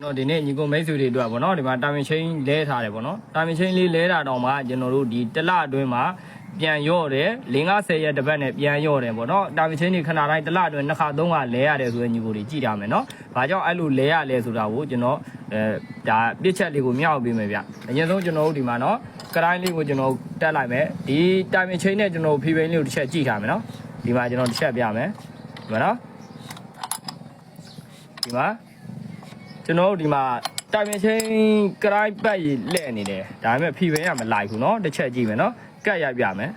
နော်ဒီနေ့ညီကိုမိတ်ဆွေတွေအတွက်ပေါ့နော်ဒီမှာတာမင်ချင်းလဲထားတယ်ပေါ့နော်တာမင်ချင်းလေးလဲတာတော့မှကျွန်တော်တို့ဒီတလအတွင်းမှာပြန်ရော့တယ်50ရက်တစ်ပတ်နဲ့ပြန်ရော့တယ်ပေါ့နော်တာမင်ချင်းတွေခဏတိုင်းတလအတွင်း2ခါ3ခါလဲရတယ်ဆိုရင်ညီကိုတွေကြည့်ထားမယ်နော်ဘာကြောင့်အဲ့လိုလဲရလဲဆိုတာကိုကျွန်တော်ဒါပြစ်ချက်လေးကိုမြောက်ပေးမယ်ဗျအရင်ဆုံးကျွန်တော်တို့ဒီမှာနော်ကရိုင်းလေးကိုကျွန်တော်တက်လိုက်မယ်ဒီတာမင်ချင်းနဲ့ကျွန်တော်ဖိဖိန်းလေးကိုတစ်ချက်ကြည့်ထားမယ်နော်ဒီမှာကျွန်တော်တစ်ချက်ပြမယ်ဒီမှာနော်ဒီမှာကျွန်တော်တို့ဒီမှာတိုင်မချင်းကရိုင်းပတ်ရလဲ့နေတယ်ဒါပေမဲ့ဖိဖိန်းကမလိုက်ဘူးเนาะတစ်ချက်ကြည့်မယ်เนาะကတ်ရပြမယ်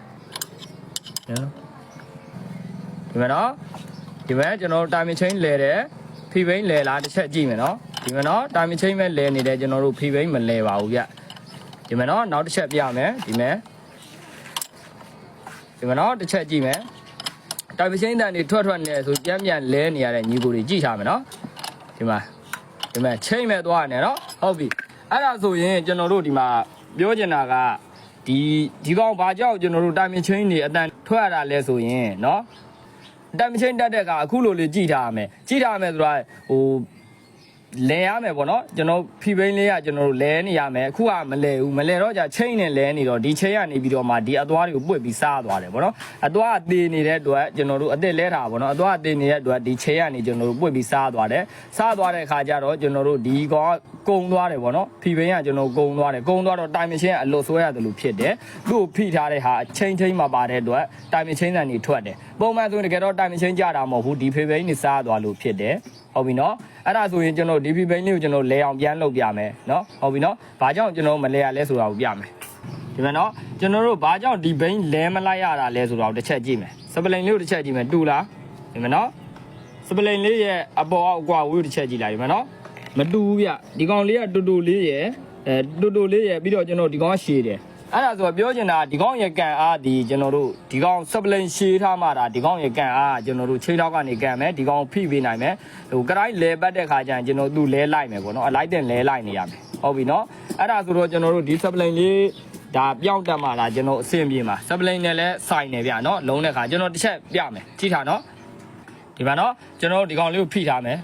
ဒီမှာเนาะဒီမှာကျွန်တော်တို့တိုင်မချင်းလဲတယ်ဖိဖိန်းလဲလားတစ်ချက်ကြည့်မယ်เนาะဒီမှာเนาะတိုင်မချင်းပဲလဲနေတယ်ကျွန်တော်တို့ဖိဖိန်းမလဲပါဘူးဗျဒီမှာเนาะနောက်တစ်ချက်ပြမယ်ဒီမှာเนาะတစ်ချက်ကြည့်မယ်တိုင်မချင်းတန်တွေထွက်နေဆိုပြန်လဲနေရတဲ့ညီကိုတွေကြည့်ထားမယ်เนาะဒီမှာချိန်မဲ့သွားနေနော်ဟုတ်ပြီအဲ့ဒါဆိုရင်ကျွန်တော်တို့ဒီမှာပြောချင်တာကဒီကောင်ဘာကြောက်ကျွန်တော်တို့တိုင်မင်ချင်းတွေအတန်ထွက်ရတာလဲဆိုရင်နော်တိုင်မင်ချင်းတက်တဲ့ကအခုလိုလေးကြည့်ထားရမယ်ဆိုတာဟိုလဲရမယ်ပေါ့နော်ကျွန်တော်ဖိပိန်းလေးကကျွန်တော်တို့လဲနေရမယ်အခုကမလဲဘူးမလဲတော့じゃချိန်နဲ့လဲနေတော့ဒီချိန်ကနေပြီးတော့မှဒီအသွားတွေကိုပွတ်ပြီးစားသွားတယ်ပေါ့နော်အသွားအသေးနေတဲ့အတွက်ကျွန်တော်တို့အသက်လဲတာပေါ့နော်အသွားအသေးနေတဲ့အတွက်ဒီချိန်ကနေကျွန်တော်တို့ပွတ်ပြီးစားသွားတယ်စားသွားတဲ့ခါကျတော့ကျွန်တော်တို့ဒီကောင်ကုံသွားတယ်ပေါ့နော်ဖိပိန်းကကျွန်တော်ကုံသွားတယ်ကုံသွားတော့တိုင်မချင်းအလွတ်ဆွဲရတယ်လို့ဖြစ်တယ်သူ့ကိုဖိထားတဲ့ဟာချိန်မှာပါတဲ့အတွက်တိုင်မချင်းတန်တွေထွက်တယ်ပုံမှန်ဆိုရင်တကယ်တော့တိုင်မချင်းကြတာမဟုတ်ဘူးဒီဖိပိန်းနေစားသွားလို့ဖြစ်တယ်ဟုတ်ပြီနော်အဲ့ဒါဆိုရင်ကျွန်တော်ဒီဖိပိန်းလေးကိုကျွန်တော်လဲအောင်ပြန်လုပ်ပြမယ်နော်ဟုတ်ပြီနော်ဘာကြောင့်ကျွန်တော်မလဲရလဲဆိုတာကိုပြမယ်ဒီမှာနော်ကျွန်တော်တို့ဘာကြောင့်ဒီဘိန်းလဲမလိုက်ရတာလဲဆိုတာကိုတစ်ချက်ကြည့်မယ်စပလိန်လေးကိုတစ်ချက်ကြည့်မယ်တူလားဒီမှာနော်စပလိန်လေးရဲ့အပေါ်အောက်ကွာဝေးတစ်ချက်ကြည့်လိုက်ဒီမှာနော်မတူဘူးဗျဒီကောင်လေးကတူလေးရဲ့တူလေးရဲ့ပြီးတော့ကျွန်တော်ဒီကောင်ကရှည်တယ်အဲ့ဒါဆိုပြောချင်တာဒီကောင်ရဲ့ကန်အားဒီကျွန်တော်တို့ဒီကောင်စပလိန်ရှည်ထားမှတာဒီကောင်ရဲ့ကန်အားကျွန်တော်တို့ချိန်ထောက်ကနေကန်မယ်ဒီကောင်ဖိပေးနိုင်မယ်ဟိုကရိုင်းလဲပတ်တဲ့ခါကျရင်ကျွန်တော်သူ့လဲလိုက်မယ်ပေါ့နော်အလိုက်တဲ့လဲလိုက်နေရမယ်ဟုတ်ပြီနော်အဲ့ဒါဆိုတော့ကျွန်တော်တို့ဒီစပလိန်လေးဒါပြောင်းတက်မှလာကျွန်တော်အဆင်ပြေမှာစပလိန်နဲ့လဲဆိုင်နေဗျနော်လုံးတဲ့ခါကျွန်တော်တစ်ချက်ပြမယ်ကြည့်ထားနော်ဒီမှာနော်ကျွန်တော်ဒီကောင်လေးကိုဖိထားမယ်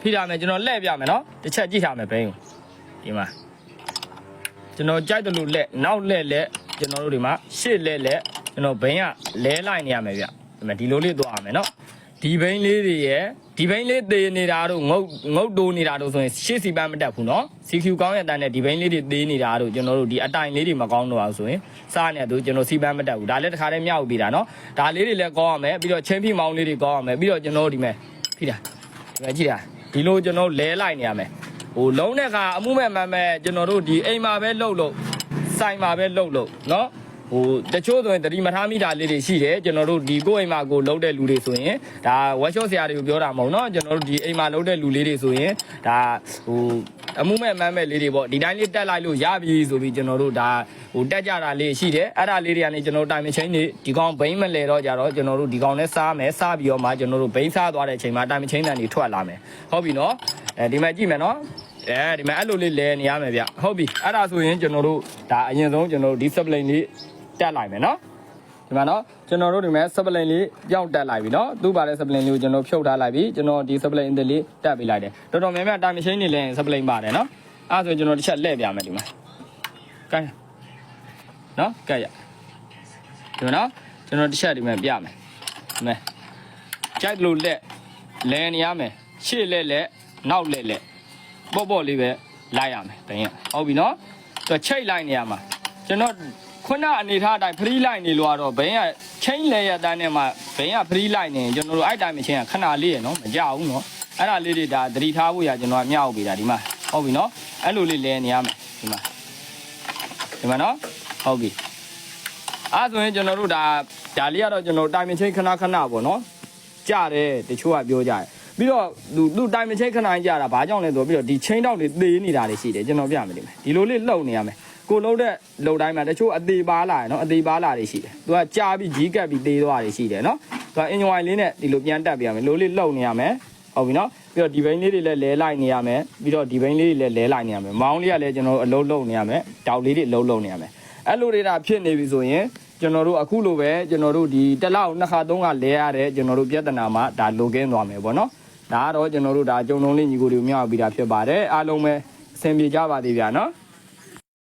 ဖိထားမယ်ကျွန်တော်လှည့်ပြမယ်နော်တစ်ချက်ကြည့်ထားမယ်ဘိန်းကိုဒီမှာကျွန်တော်ကြိုက်တယ်လို့လက်နောက်လက်ကျွန်တော်တို့ဒီမှာရှေ့လက်ကျွန်တော်ဘိန်းကလဲလိုက်နေရမယ်ဗျဒီမှာဒီလိုလေးသွားရမယ်နော်ဒီဘိန်းလေးတွေရဲ့ဒီဘိန်းလေးသေးနေတာတို့ငုတ်တိုးနေတာတို့ဆိုရင်ရှေ့စီပန်းမတက်ဘူးနော် CQ ကောင်းရဲ့တန်းနဲ့ဒီဘိန်းလေးတွေသေးနေတာတို့ကျွန်တော်တို့ဒီအတိုင်လေးတွေမကောင်းတော့ဘူးဆိုရင်စားနေတို့ကျွန်တော်စီပန်းမတက်ဘူးဒါလည်းတစ်ခါတည်းမြောက်ပြီးတာနော်ဒါလေးတွေလည်းကောင်းရမယ်ပြီးတော့ချင်းဖိမောင်းလေးတွေကောင်းရမယ်ပြီးတော့ကျွန်တော်တို့ဒီမဲ့ဖိတာဒီမဲ့ကြည့်တာဒီလိုကျွန်တော်လဲလိုက်နေရမယ်ဟိုလုံးတဲ့ကအမှုမဲ့ကျွန်တော်တို့ဒီအိမ်မှာပဲလှုပ်စိုင်မှာပဲလှုပ်နော်ဟိုတချို့ဆိုရင်တတိမထားမိတာလေးတွေရှိတယ်ကျွန်တော်တို့ဒီကိုယ့်အိမ်မှာကိုလှုပ်တဲ့လူတွေဆိုရင်ဒါဝက်ရှော့ဆရာတွေကိုပြောတာမဟုတ်နော်ကျွန်တော်တို့ဒီအိမ်မှာလှုပ်တဲ့လူလေးတွေဆိုရင်ဒါဟိုအမှုမဲ့လေးတွေပေါ့ဒီတိုင်းလေးတက်လိုက်လို့ရပြီဆိုပြီးကျွန်တော်တို့ဒါဟိုတက်ကြတာလေးရှိတယ်အဲ့ဒါလေးတွေကနေကျွန်တော်တိုင်မချင်းနေဒီကောင်ဘိန်းမလဲတော့ကြတော့ကျွန်တော်တို့ဒီကောင်နဲ့စားမယ်စားပြီးတော့မှကျွန်တော်တို့ဘိန်းစားသွားတဲ့အချိန်မှာတိုင်မချင်းတန်တွေထွက်လာမယ်ဟုတ်ပြီနော်ဒီမှာကြည့်မယ်နော်ဒီမှာအဲ့လိုလေးလဲနေရမယ်ဗျဟုတ်ပြီအဲ့ဒါဆိုရင်ကျွန်တော်တို့ဒါအရင်ဆုံးကျွန်တော်တို့ဒီ supply လေးတက်လိုက်မယ်နော်ဒီမှာနော်ကျွန်တော်တို့ဒီမှာ supply လေးပြောင်းတက်လိုက်ပြီနော်သူ့ပါတဲ့ supply လေးကိုကျွန်တော်ဖြုတ်ထားလိုက်ပြီကျွန်တော်ဒီ supply အင်လေးတက်ပေးလိုက်တယ်တော်တော်များများတာမချင်းနေလဲ supply ပါတယ်နော်အဲ့ဒါဆိုကျွန်တော်တစ်ချက်လှည့်ပြမယ်ဒီမှာကဲနော်ကဲရဒီမှာနော်ကျွန်တော်တစ်ချက်ဒီမှာပြမယ်ဒီမှာကြိုက်လို့လဲနေရမယ်ရှေ့လက်နောက်လက်ပေါ့လေးပဲလိုက်ရမယ်ဘင်းရဟုတ်ပြီနော်သူချိတ်လိုက်နေရမှာကျွန်တော်ခုနအနေထားအတိုင်းဖရီးလိုက်နေလို့ကတော့ဘင်းရချင်းလဲရတဲ့နဲ့မှာဘင်းရဖရီးလိုက်နေကျွန်တော်တို့အဲ့တိုင်းမချင်းကခဏလေးရနော်မကြဘူးနော်အဲ့ဒါလေးတွေဒါသတိထားဖို့ရကျွန်တော်ကမြောက်ပေးတာဒီမှာဟုတ်ပြီနော်အဲ့လိုလေးလဲနေရမယ်ဒီမှာနော်ဟုတ်ပြီအဲ့ဆိုရင်ကျွန်တော်တို့ဒါလေးကတော့ကျွန်တော်တိုင်မချင်းခဏပေါ့နော်ကြားတယ်တချို့ကပြောကြတယ်ပြီးတော့သူတိုင်မချင်းခဏကြတာဘာကြောင့်လဲဆိုပြီးတော့ဒီချင်းတောက်တွေသေးနေတာတွေရှိတယ်ကျွန်တော်ပြမယ်ဒီလိုလေးလှုပ်နေရမယ်ကိုလှုပ်တဲ့လှုပ်တိုင်းမှာတချို့အသေးပါလာရနော်အသေးပါလာတွေရှိတယ်သူကကြားပြီးကြီးကပ်ပြီးသေးသွားတွေရှိတယ်နော်သူကအင်ဂျင်ဝိုင်လေးနဲ့ဒီလိုပြန်တက်ပြရမယ်လိုလေးလှုပ်နေရမယ်ဟုတ်ပြီနော်ပြီးတော့ဒီဘိန်းလေးတွေလည်းလဲလိုက်နေရမယ်ပြီးတော့ဒီဘိန်းလေးတွေလည်းလဲလိုက်နေရမယ်မောင်းလေးကလည်းကျွန်တော်တို့အလုံးလုံးနေရမယ်တောက်လေးတွေအလုံးလုံးနေရမယ်အဲ့လိုတွေဒါဖြစ်နေပြီဆိုရင်ကျွန်တော်တို့အခုလိုပဲကျွန်တော်တို့ဒီတစ်လောက်2ခါ3ခါလဲရတဲ့ကျွန်တော်တို့ပြဿနာမှာဒါလိုကင်းသွားမယ်ပေါ့နော် ဒါကတော့ကျွန်တော်တို့ဒါကြုံလုံးလေးညီကိုတွေကိုမြောက်ပြီးတာဖြစ်ပါတယ်အားလုံးပဲအဆင်ပြေကြပါသေးဗျာနော်